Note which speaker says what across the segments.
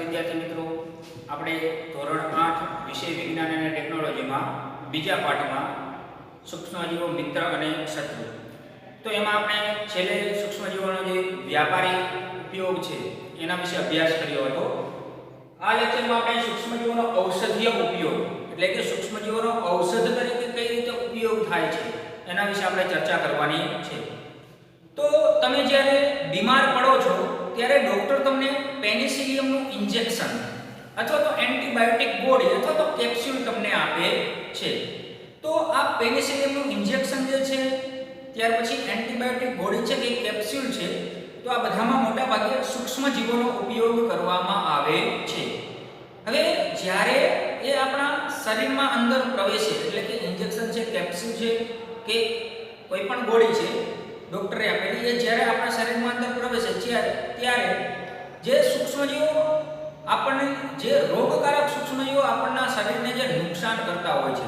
Speaker 1: વિદ્યાર્થી મિત્રો, આપણે ધોરણ 8 વિષય વિજ્ઞાન અને ટેકનોલોજીમાં બીજા પાઠમાં સૂક્ષ્મજીવો મિત્ર અને શત્રુ, તો એમાં આપણે છેલ્લે સૂક્ષ્મજીવોનો જે વ્યાપારી ઉપયોગ છે એના વિશે અભ્યાસ કર્યો હતો. આ લેક્ચરમાં આપણે સૂક્ષ્મજીવોનો ઔષધીય ઉપયોગ એટલે કે સૂક્ષ્મજીવોનો ઔષધ તરીકે કઈ રીતે ઉપયોગ થાય છે એના વિશે આપણે ચર્ચા કરવાની છે. તો તમે જ્યારે બીમાર પડો છો ત્યારે ડોક્ટર તમને પેનિસિલિયમનું ઇન્જેક્શન અથવા તો એન્ટીબાયોટિક ગોળી અથવા તો કેપ્સ્યુલ તમને આપે છે. તો આ પેનિસિલિયમનું ઇન્જેક્શન જે છે, ત્યાર પછી એન્ટીબાયોટિક ગોળી છે કે કેપ્સ્યુલ છે, તો આ બધામાં મોટા ભાગે સૂક્ષ્મજીવોનો ઉપયોગ કરવામાં આવે છે. હવે જ્યારે એ આપણા શરીરમાં અંદર પ્રવેશે એટલે કે ઇન્જેક્શન છે, કેપ્સ્યુલ છે કે કોઈ પણ ગોળી છે ડોક્ટરે આપેલી, એ જ્યારે આપણા શરીરમાં અંદર પ્રવેશે ત્યારે જે સૂક્ષ્મજીવો આપણને જે રોગકારક સૂક્ષ્મજીવો આપણના શરીરને જે નુકસાન કરતા હોય છે,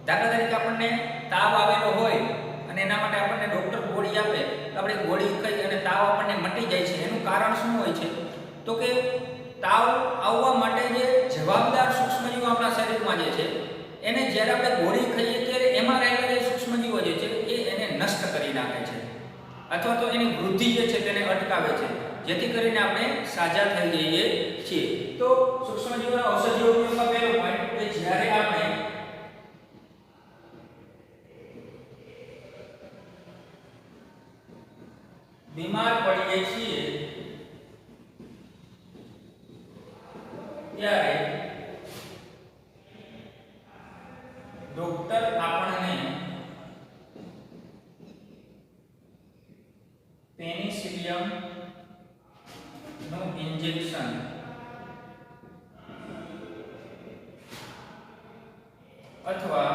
Speaker 1: દાખલા તરીકે આપણને તાવ આવેલો હોય અને એના માટે આપણને ડોક્ટર ગોળી આપે તો આપણે ગોળી ખાઈ અને તાવ આપણને મટી જાય છે. એનું કારણ શું હોય છે? તો કે તાવ આવવા માટે જે જવાબદાર સૂક્ષ્મજીવો આપણા શરીરમાં જે છે એને જ્યારે આપણે ગોળી ખાઈએ ત્યારે એમાં રહેલા જે સૂક્ષ્મજીવો જે છે એ એને નષ્ટ કરી નાખે છે અથવા તો એની વૃદ્ધિ જે છે તેને અટકાવે છે, જેથી કરીને આપણે સાજા થઈ જઈએ છીએ. તો સૂક્ષ્મજીવોના ઔષધીય ઉપયોગમાં પહેલો પોઈન્ટ કે જ્યારે આપણે બીમાર પડીએ છીએ ત્યારે ડોક્ટર આપણને પેનિસિલિયમ નું ઇન્જેક્શન અથવા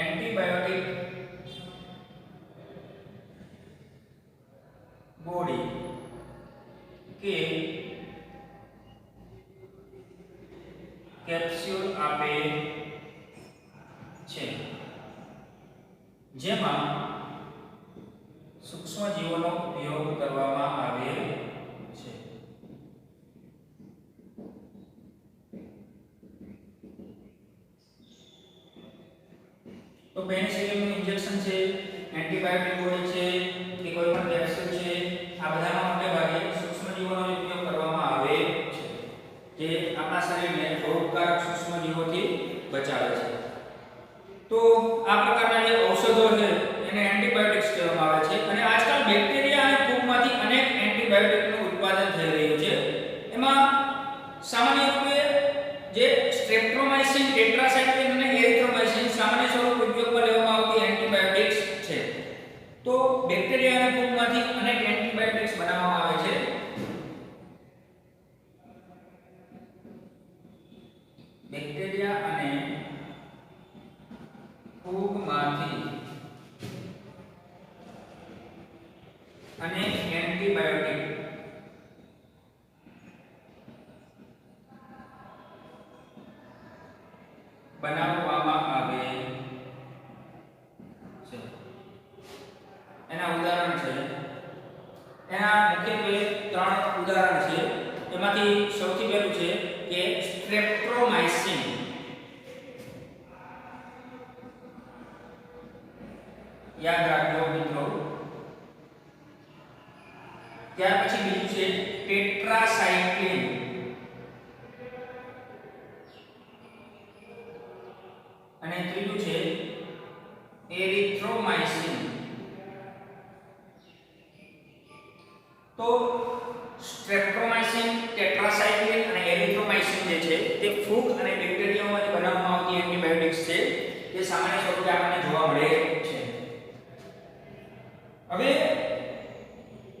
Speaker 1: એન્ટીબાયોટિક ગોળી કે કેપ્સ્યુલ આપે છે, જેમાં સૂક્ષ્મજીવોનો ઉપયોગ કરવામાં આવે છે. તો પેનિસિલિયમનું ઇન્જેક્શન છે, એન્ટીબાયોટિક ગોળી છે કે કોઈ પણ કેપ્સ્યુલ છે, આ બધામાં મોટે ભાગે સૂક્ષ્મજીવોનો ઉપયોગ કરવામાં આવે છે, જે આપણા શરીરને રોગકારક સૂક્ષ્મજીવોથી બચાવે છે. તો આ પ્રકારના જે ઔષધો છે એને એન્ટીબાયોટિક્સ કહેવામાં આવે છે અને આજકાલ બેક્ટેરિયા અને ફૂગમાંથી અનેક એન્ટીબાયોટિકનું ઉત્પાદન થઈ રહ્યું છે. એમાં સામાન્ય રૂપે જે સ્ટ્રેપ્ટોમાઇસિન, ટેટ્રાસાઇક્લિન અને એરિથ્રોમાઇસિન સામાન્ય સ્વરૂપે ઉપયોગમાં લેવામાં આવતી એન્ટીબાયોટિક્સ છે. તો બેક્ટેરિયા અને ફૂગમાંથી અનેક એન્ટીબાયોટિક્સ બનાવવામાં આવે છે. બેક્ટેરિયા અને ફૂગમાંથી અનેક એન્ટીબાયોટિક બનાવવામાં આવે છે. એના ઉદાહરણ છે, એના મુખ્યત્વે 3 ઉદાહરણ છે. એમાંથી સૌથી પહેલું છે કે સ્ટ્રેપ્ટોમાઇસિન. યાદ રાખજો મિત્રો. ત્યાર પછી બીજું છે ટેટ્રાસાઇક્લિન. અને ત્રીજું છે એરિથ્રોમાઇસિન. તો સ્ટ્રેપ્ટોમાઇસિન, ટેટ્રાસાઇક્લિન અને એરિથ્રોમાઇસિન જે છે તે ફૂગ અને બેક્ટેરિયામાંથી બનાવવામાં આવતી એન્ટીબાયોટિક્સ છે, જે સામાન્ય સ્વરૂપે આપણને જોવા મળે છે. હવે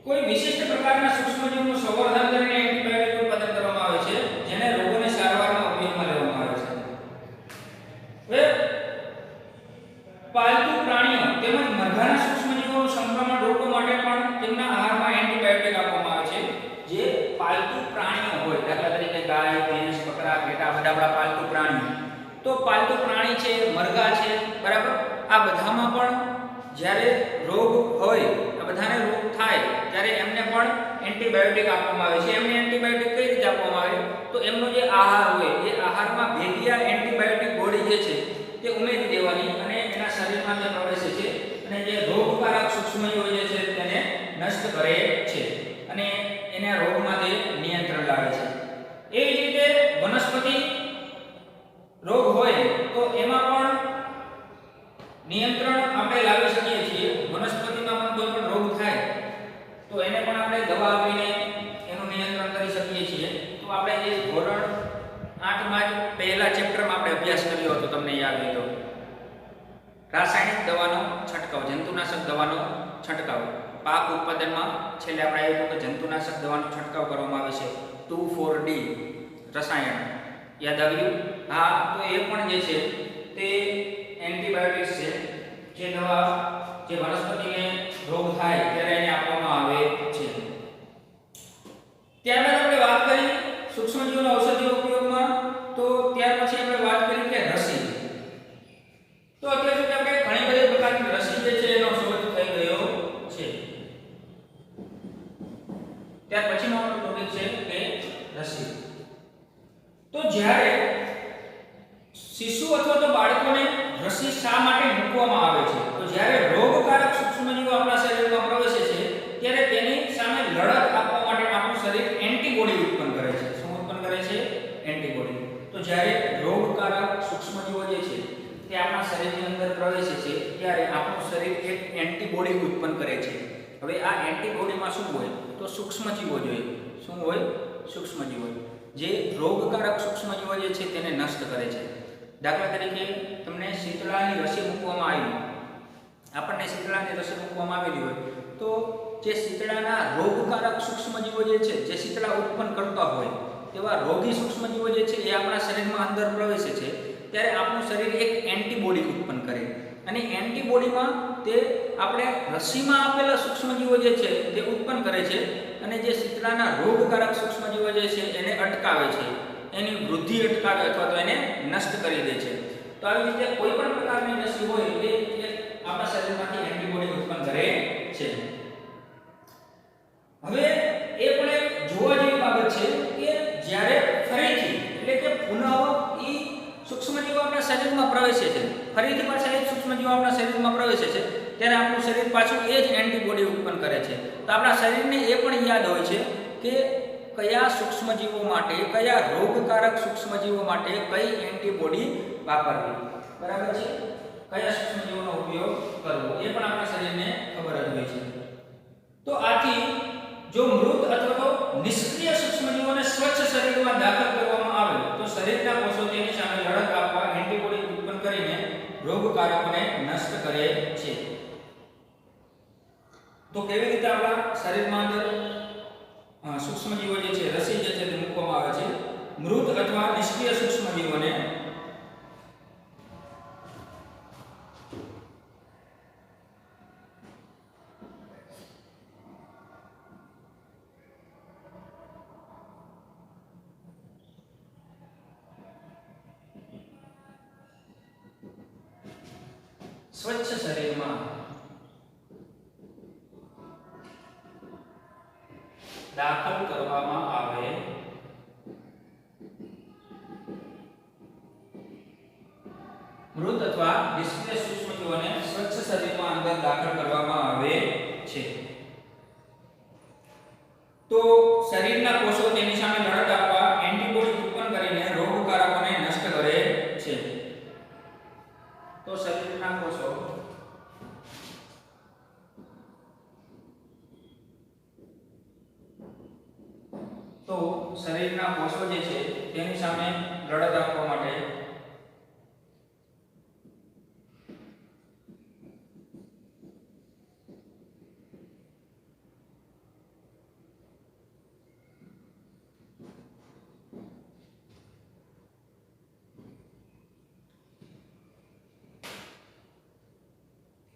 Speaker 1: કોઈ વિશિષ્ટ પ્રકારના સૂક્ષ્મજીવોનું સંવર્ધન કરીને એન્ટીબાયોટિક ઉત્પાદન કરવામાં આવે છે, જેને રોગોની સારવારમાં ઉપયોગમાં લેવામાં આવે છે. હવે પાલતુ પ્રાણીઓ તેમજ મરઘાના સૂક્ષ્મજીવોનું સંક્રમણ રોકવા માટે પણ તેમના આહારમાં એન્ટીબાયોટિક આપવામાં આવે છે. જે પાલતુ પ્રાણીઓ હોય, દાખલા તરીકે ગાય, ભેંસ, બકરા, ઘેટા, બધા પાલતુ પ્રાણીઓ, તો પાલતુ પ્રાણી છે, મરઘા છે, બરાબર, આ બધામાં પણ જ્યારે રોગ હોય, આ બધાને રોગ થાય ત્યારે એમને પણ એન્ટીબાયોટિક આપવામાં આવે છે. એમને એન્ટીબાયોટિક કઈ રીતે આપવામાં આવે તો એમનો જે આહાર હોય એ આહારમાં ભેગિયા એન્ટીબાયોટિક ગોળી જે છે તે ઉમેરી દેવાની અને એના શરીરમાં તે પ્રવેશે છે અને જે રોગકારક સૂક્ષ્મજીવો જે છે તેને નષ્ટ કરે છે અને એના રોગમાં તે નિયંત્રણ લાવે છે. એવી જ રીતે વનસ્પતિ રોગ હોય તો એમાં પણ નિયંત્રણ આપણે લાવી શકીએ છીએ. વનસ્પતિમાં પણ કોઈ પણ રોગ થાય તો એને પણ આપણે દવા આપીને એનું નિયંત્રણ કરી શકીએ છીએ. તો આપણે જે ધોરણ 8 માં જ પહેલા ચેપ્ટરમાં આપણે અભ્યાસ કર્યો હતો, તમને યાદ હોય તો રાસાયણિક દવાનો છંટકાવ, જંતુનાશક દવાનો છંટકાવ. પાક ઉત્પાદનમાં છેલ્લે આપણે આવ્યું કે જંતુનાશક દવાનો છંટકાવ કરવામાં આવે છે 2,4-D રસાયણ. યાદ આવ્યું? હા, તો એ પણ જે છે તે એન્ટીબાયોટિક્સ છે. જે દવા જે વનસ્પતિને રોગ થાય ત્યારે એને આપવામાં આવે છે. ત્યારબાદ આપણે વાત કરી સૂક્ષ્મજીવોના ઔષધીય ઉપયોગમાં. તો ત્યાર પછી આપણે વાત કરી કે રસી. તો અત્યાર સુધી આપણે ઘણી બધી પ્રકારની રસી જે છે એનો શોધ થઈ ગયો છે. ત્યાર પછીનો આપણો ટોપિક છે કે રસી. તો જ્યારે શિશુ અથવા તો બાળકોને રસી શા માટે મૂકવામાં આવે છે તો જ્યારે રોગકારક સૂક્ષ્મજીવો આપણા શરીરમાં પ્રવેશે છે ત્યારે તેની સામે લડત આપવા માટે આપણું શરીર એન્ટીબોડી ઉત્પન્ન કરે છે. શું ઉત્પન્ન કરે છે? એન્ટીબોડી. તો જ્યારે રોગકારક સૂક્ષ્મજીવો જે છે તે આપણા શરીરની અંદર પ્રવેશે છે ત્યારે આપણું શરીર એક એન્ટીબોડી ઉત્પન્ન કરે છે. હવે આ એન્ટીબોડીમાં શું હોય તો સૂક્ષ્મજીવો જોઈએ. શું હોય? સૂક્ષ્મજીવો. જે રોગકારક સૂક્ષ્મજીવો જે છે તેને નષ્ટ કરે છે. દાખલા તરીકે તમને શીતળાની રસી મૂકવામાં આવી, આપણને શીતળાની રસી મૂકવામાં આવેલી હોય તો જે શીતળાના રોગકારક સૂક્ષ્મજીવો જે છે જે શીતળા ઉત્પન્ન કરતા હોય તેવા રોગી સૂક્ષ્મજીવો જે છે એ આપણા શરીરમાં અંદર પ્રવેશે છે ત્યારે આપણું શરીર એક એન્ટીબોડી ઉત્પન્ન કરે અને એન્ટીબોડીમાં તે આપણે રસીમાં આપેલા સૂક્ષ્મજીવો જે છે તે ઉત્પન્ન કરે છે અને જે શીતળાના રોગકારક સૂક્ષ્મજીવો જે છે એને અટકાવે છે, એની વૃદ્ધિ અટકાવે અથવા તો એને નષ્ટ કરી દે છે. તો આવી રીતે કોઈ પણ પ્રકારની રસી હોય એ આપણા શરીરમાંથી એન્ટીબોડી ઉત્પન્ન કરે છે. હવે એ પણ એક જોવા જેવી બાબત છે કે જ્યારે ફરીથી એટલે કે પુનઃ એ સૂક્ષ્મજીવો આપણા શરીરમાં પ્રવેશે છે, ફરીથી પાછા એ સૂક્ષ્મજીવો આપણા શરીરમાં પ્રવેશે છે ત્યારે આપણું શરીર પાછું એ જ એન્ટીબોડી ઉત્પન્ન કરે છે. તો આપણા શરીરને એ પણ યાદ હોય છે કે કયા સૂક્ષ્મજીવો માટે, કયા રોગકારક સૂક્ષ્મજીવો માટે કઈ એન્ટીબોડી વાપરવી. બરાબર છે? કયા સૂક્ષ્મજીવોનો ઉપયોગ કરવો એ પણ આપણા શરીરને ખબર જ હોય છે. તો આથી જો મૃત અથવા તો નિષ્ક્રિય સૂક્ષ્મજીવોને સ્વચ્છ શરીરમાં દાખલ કરવામાં આવે તો શરીરના કોષો તેની સામે લડત આપવા એન્ટીબોડી ઉત્પન્ન કરીને રોગકારકોને નષ્ટ કરે છે. તો કેવી રીતે આપણા શરીરમાં અંદર સૂક્ષ્મજીવો જે છે રસી જે છે તે મૂકવામાં આવે છે? મૃત અથવા નિષ્ક્રિય સૂક્ષ્મજીવોને સ્વચ્છ શરીરમાં દાખલ કરવામાં આવે મૃત અથવા નિષ્ક્રિય સૂક્ષ્મજીવોને સ્વચ્છ શરીરમાં અંદર દાખલ કરવામાં આવે છે તો શરીરના કોષો તેની સામે લડત આપવા એન્ટીબોડી ઉત્પન્ન કરીને રોગકારકોને નષ્ટ કરે છે. તો શરીરના કોષો જે છે તેની સામે લડત આપવા માટે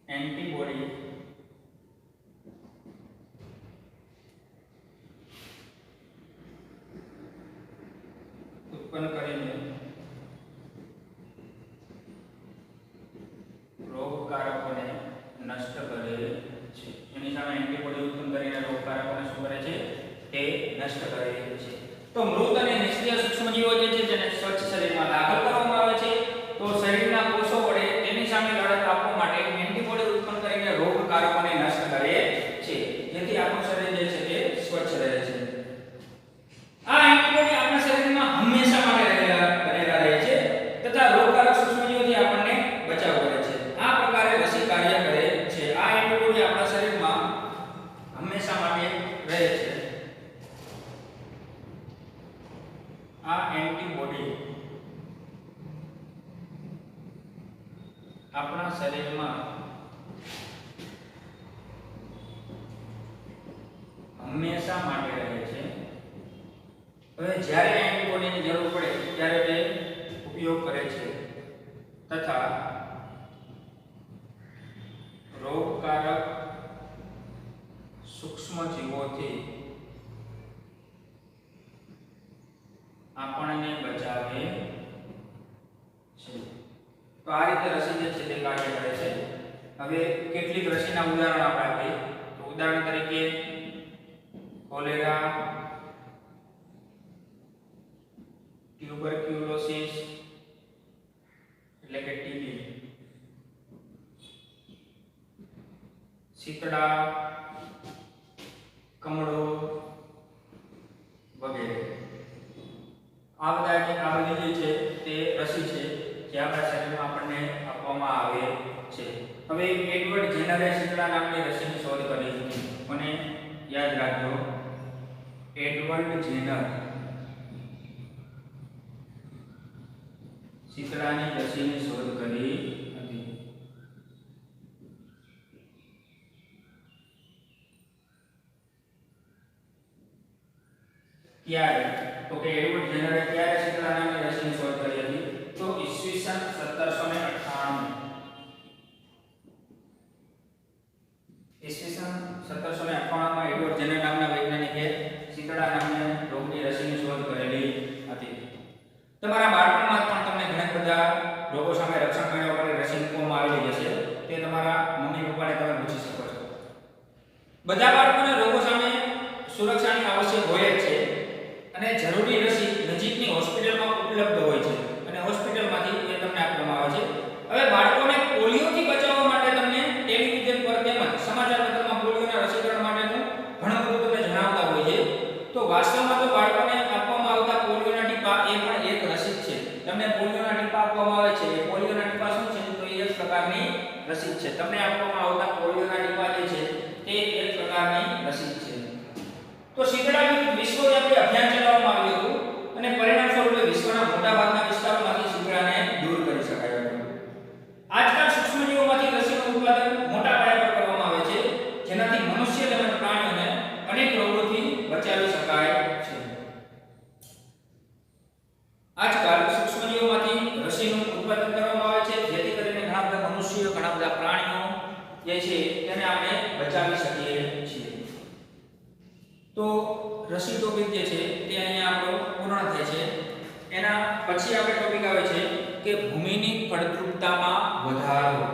Speaker 1: એન્ટીબોડી ઉત્પન્ન કરીને રોગકારકોને નષ્ટ કરે છે. એની સામે એન્ટીબોડી ઉત્પન્ન કરીને રોગકારક નષ્ટ કરે છે. તો મૃત અને નિષ્ક્રિય સૂક્ષ્મજીવો જે છે જેને સ્વચ્છ શરીરમાં દાખલ કરવામાં આવે છે તો શરીરના કોષો વડે તેની સામે લડત આપવા માટે એન્ટીબોડી ઉત્પન્ન કરીને રોગકારકોને નષ્ટ કરે છે, જેથી આપણું શરીર જે છે તે સ્વચ્છ રહે છે. આ એન્ટીબોડી આપણા શરીરમાં હંમેશા માટે બનેલા રહે છે તથા રોગકારક સૂક્ષ્મજીવોથી આપણને બચાવ કરે છે. આ પ્રકારે રસી કાર્ય કરે છે. આ એન્ટીબોડી આપણા શરીરમાં હંમેશા માટે રહે છે. આ એન્ટીબોડી આપણા શરીરમાં હંમેશા માટે રહે છે. હવે જ્યારે એન્ટીબોડીની જરૂર પડે ત્યારે તે ઉપયોગ કરે છે તથા રોગકારક સૂક્ષ્મજીવોથી આપણને બચાવે છે. તો આ રીતે રસી જે છે તે કાર્ય કરે છે. હવે કેટલીક રસીના ઉદાહરણ આપણે આપીએ તો ઉદાહરણ તરીકે કોલેરા, ટ્યુબરક્યુલોસિસ એટલે કે ટીબી, શીતળા, કમળો વગેરે. આ બધી જે છે તે રસી છે જે આપણા શરીરમાં આપણને આપવામાં આવે છે. હવે એડવર્ડ જેનરે શીતળા નામની રસીની શોધ કરી હતી. મને યાદ રાખજો, એડવર્ડ જેનર શીતળાની રસીની શોધ કરી હતી. ક્યારે? તો કે એડવર્ડ જેનરે ક્યારે શીતળા નામની રસીની શોધ કરી હતી? તો ઈસવીસન 1798. ઈસવીસન 1798 માં એડવર્ડ જેનર નામના વૈજ્ઞાનિકે શીતળા નામની રોગની રસીની શોધ કરેલી હતી. તમારા બાળપણમાં પણ તમને ઘણા બધા રોગો સામે રક્ષણ મેળવવા માટે રસી મૂકવામાં આવેલી હશે. તે તમારા મમ્મી પપ્પાને તમે પૂછી શકો છો. બધા બાળકોને રોગો સામે સુરક્ષાની આવશ્યક હોય જ છે અને જરૂરી રસી નજીકની હોસ્પિટલમાં ઉપલબ્ધ હોય છે અને હોસ્પિટલમાંથી એ તમને આપવામાં આવે છે. હવે બાળકોને પોલિયોથી બચાવવા માટે તમને ટેલિવિઝન પર તેમજ સમાચાર પત્રમાં પોલિયોના રસીકરણ માટેનું ઘણું બધું તમને જણાવતા હોય છે. તો વાસ્તવમાં તો બાળકોને આપવામાં આવતા પોલિયોના ટીપા એ પણ એક રસી જ છે. તમને પોલિયોના ટીપા આપવામાં આવે છે. એ પોલિયોના ટીપા શું છે? તો એ એક પ્રકારની રસી છે. તમને આપવામાં આવતા પોલિયોના ટીપા જે છે તે એક પ્રકારની રસી છે. તો શીતળા વિશ્વવ્યાપી અભિયાન ચલાવવામાં આવ્યું હતું અને પરિણામ સ્વરૂપે વિશ્વના મોટાભાગના વિસ્તારોમાંથી શીતળાને દૂર કરી શકાયું હતું. આજકાલ સૂક્ષ્મજીવોમાંથી રસીનું ઉત્પાદન મોટા પાયે પર કરવામાં આવે છે, જેનાથી મનુષ્ય તેમજ પ્રાણીઓને અનેક રોગોથી બચાવી શકાય છે. આજકાલ સૂક્ષ્મજીવોમાંથી રસીનું ઉત્પાદન કરવામાં આવે છે, જેથી કરીને ઘણા બધા મનુષ્યો, ઘણા બધા પ્રાણીઓ જે છે તેને આપણે બચાવી શકીએ છીએ. તો રસી ટોપિક જે છે તે અહીંયા આપણો પૂર્ણ થાય છે. એના પછી આપણે ટોપિક આવે છે કે ભૂમિની ફળદ્રુપતામાં વધારો.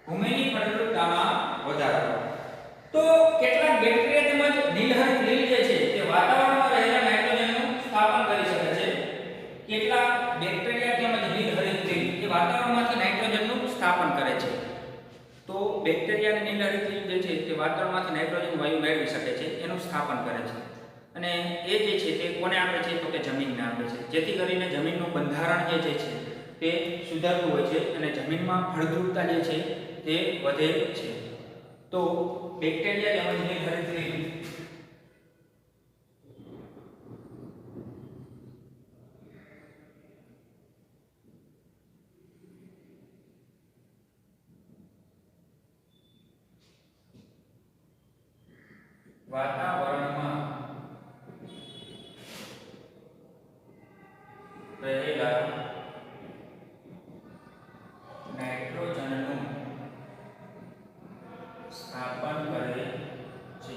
Speaker 1: ભૂમિની ફળદ્રુપતામાં વધારો. તો કેટલાક બેક્ટેરિયા તેમજ નીલહરિત લીલ જે છે તે વાતાવરણમાં રહેલા નાઇટ્રોજનનું સ્થાપન કરી શકે છે. કેટલાક બેક્ટેરિયા તેમજ નીલહરિત લીલ એ વાતાવરણમાંથી નાઇટ્રોજનનું સ્થાપન કરે છે. તો બેક્ટેરિયા અને નીલહરિત લીલ જે છે તે વાતાવરણમાંથી નાઇટ્રોજન વાયુ મેળવી શકે છે, એનું સ્થાપન કરે છે. અને એ જે છે તે કોને આપે છે? તો કે જમીનને આપે છે, જેથી કરીને જમીનનું બંધારણ જે છે તે સુધારતું હોય છે અને જમીનમાં ફળદ્રુપતા જે છે તે વધે છે. તો બેક્ટેરિયા તેમજ નીલહરિત લીલ વાતાવરણમાં રહેલા નાઇટ્રોજનનું સ્થાપન કરે છે.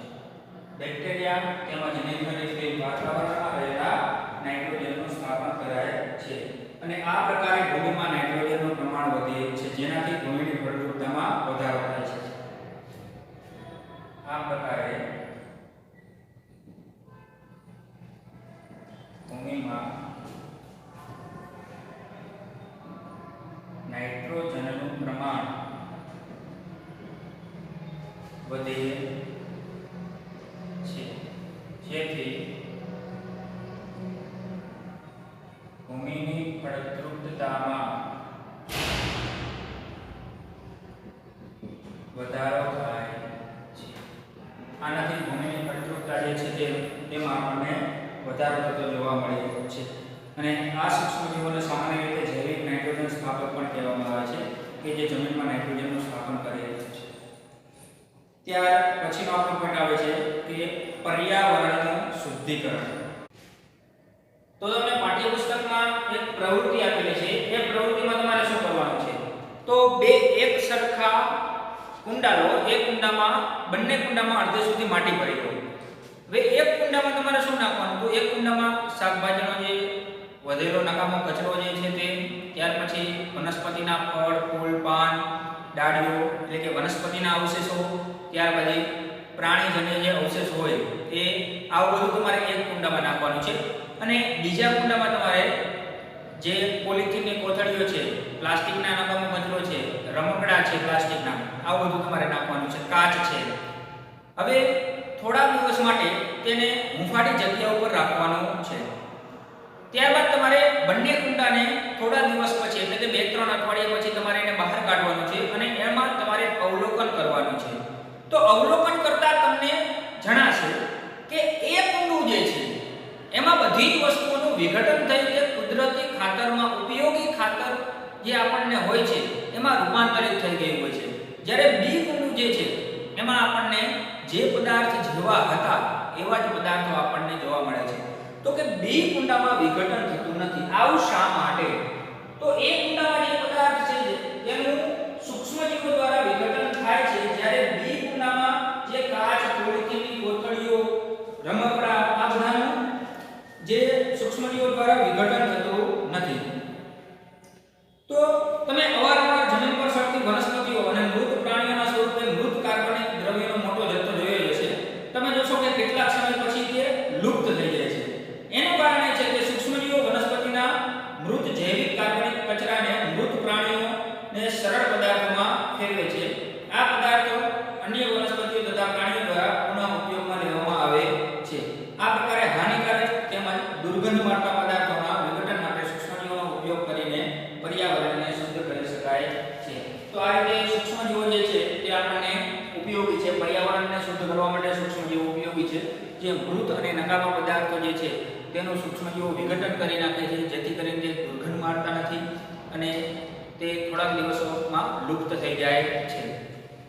Speaker 1: બેક્ટેરિયા તેમજ નેત્રજનથી વાતાવરણમાં રહેલા નાઇટ્રોજનનું સ્થાપન કરાય છે અને આ પ્રકારે ભૂમિમાં નાઇટ્રોજનનું પ્રમાણ વધે છે, જેનાથી ભૂમિની ફળદ્રુપતામાં વધારો થાય છે. આ પ્રકારે ભૂમિમાં નાઇટ્રોજનનું પ્રમાણ વધે છે, જેથી ભૂમિની ફળદ્રુપતામાં વધારો થાય છે. આનાથી ભૂમિની ફળદ્રુપતા જે છે તેમાં આપણને વધારો થતો જોવા મળે છે અને આ સૂક્ષ્મજીવોને સામાન્ય રીતે જૈવિક નાઇટ્રોજન સ્થાપક પણ કહેવામાં આવે છે કે જે જમીનમાં નાઇટ્રોજનનું સ્થાપન કરે છે. ત્યાર પછીનો આપણો પોઈન્ટ આવે છે કે પર્યાવરણનું શુદ્ધિકરણ. તો તમને પાઠ્યપુસ્તકમાં એક પ્રવૃત્તિ આપેલી છે, એ પ્રવૃત્તિમાં તમારે શું કરવાનું છે? તો બે એક સરખા કુંડા લો, એક કુંડામાં બંને કુંડામાં અડધે સુધી માટી ભરી દો. હવે એક કુંડામાં તમારે શું નાખવાનું? તો એક કુંડામાં શાકભાજીનો જે વધેલો નકામો કચરો જે છે તે, ત્યાર પછી વનસ્પતિના ફળ, ફૂલ, પાન, ડાળીઓ એટલે કે વનસ્પતિના અવશેષો, ત્યાર પછી પ્રાણીજન્ય જે અવશેષ હોય એ આવું બધું તમારે એક કુંડામાં નાખવાનું છે અને બીજા કુંડામાં તમારે જે પોલિથીનની કોથળીઓ છે, પ્લાસ્ટિકના નકામો કચરો છે, રમકડા છે પ્લાસ્ટિકના, આવું બધું તમારે નાખવાનું છે, કાચ છે. હવે થોડા દિવસ માટે તેને હૂંફાળી જગ્યા ઉપર રાખવાનું છે. ત્યારબાદ તમારે બંને કુંડાને થોડા દિવસ પછી એટલે કે 2-3 અઠવાડિયા પછી તમારે એને બહાર કાઢવાનું છે અને એમાં તમારે અવલોકન કરવાનું છે. તો અવલોકન કરતા તમને જણાશે કે એ કુંડું જે છે એમાં બધી જ વસ્તુઓનું વિઘટન થઈ કે કુદરતી ખાતરમાં ઉપયોગી ખાતર જે આપણને હોય છે એમાં રૂપાંતરિત થઈ ગયું હોય છે. જ્યારે બી કુંડું જે છે એમાં આપણને જે પદાર્થ જેવા હતા એવા જ પદાર્થો આપણને જોવા મળે છે. તો કે બી કુંડામાં વિઘટન થતું નથી. આવું શા માટે? તો એ કુંડામાં જે પદાર્થ છે તેનું સૂક્ષ્મજીવો દ્વારા વિઘટન થાય છે, જ્યારે બી કુંડામાં જે કાચ, પોલિથીનની કોથળીઓ, રમકડા આ બધાનું જે સૂક્ષ્મજીવો દ્વારા વિઘટન થતું નથી. તો તમે અવારનવાર જમીન પર સળગતી વનસ્પતિઓ અને મૃત પ્રાણીઓના સ્વરૂપે મૃત કાર્બનિક દ્રવ્યનો મોટો જથ્થો જોયો હશે. તમે જોશો કે કેટલાક સમય પછી તે લુપ્ત થઈ જાય છે. એનું કારણ એ છે કે સૂક્ષ્મજીવો વનસ્પતિના મૃત જૈવિક કાર્બનિક કચરાને મૃત પ્રાણીઓને સરળ પદાર્થોમાં ફેરવે છે. આ પદાર્થો અન્ય વનસ્પતિઓ તથા પ્રાણીઓ દ્વારા પુનઃ ઉપયોગમાં લેવામાં આવે છે. આ પ્રકારે હાનિકારક તેમજ દુર્ગંધ મારતા પદાર્થોના વિઘટન માટે સૂક્ષ્મજીવોનો ઉપયોગ કરીને પર્યાવરણને શુદ્ધ કરી શકાય છે. તો આ રીતે સૂક્ષ્મજીવો જે છે તે આપણને ઉપયોગી છે. પર્યાવરણને શુદ્ધ કરવા માટે સૂક્ષ્મજીવો ઉપયોગી છે. જે મૃત અને નકામા પદાર્થો જે છે તેનું સૂક્ષ્મજીવો વિઘટન કરી નાખે છે, જેથી કરીને તે દુર્ગંધ મારતા નથી અને તે થોડાક દિવસોમાં લુપ્ત થઈ જાય છે,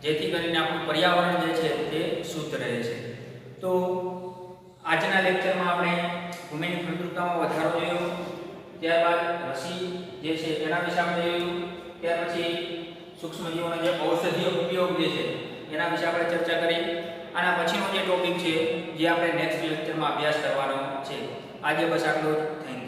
Speaker 1: જેથી કરીને આપણું પર્યાવરણ જે છે તે શુદ્ધ રહે છે. તો આજના લેક્ચરમાં આપણે ભૂમિની ફળદ્રુપતામાં વધારો જોયો, ત્યારબાદ રસી જે છે એના વિશે આપણે જોયું, ત્યાર પછી સૂક્ષ્મજીવોના જે ઔષધીય ઉપયોગ જે છે એના વિશે આપણે ચર્ચા કરી. આના પછીનો જે ટોપિક છે જે આપણે નેક્સ્ટ લેક્ચરમાં અભ્યાસ કરવાનો છે. આજે બસ આટલું જ. Thank you.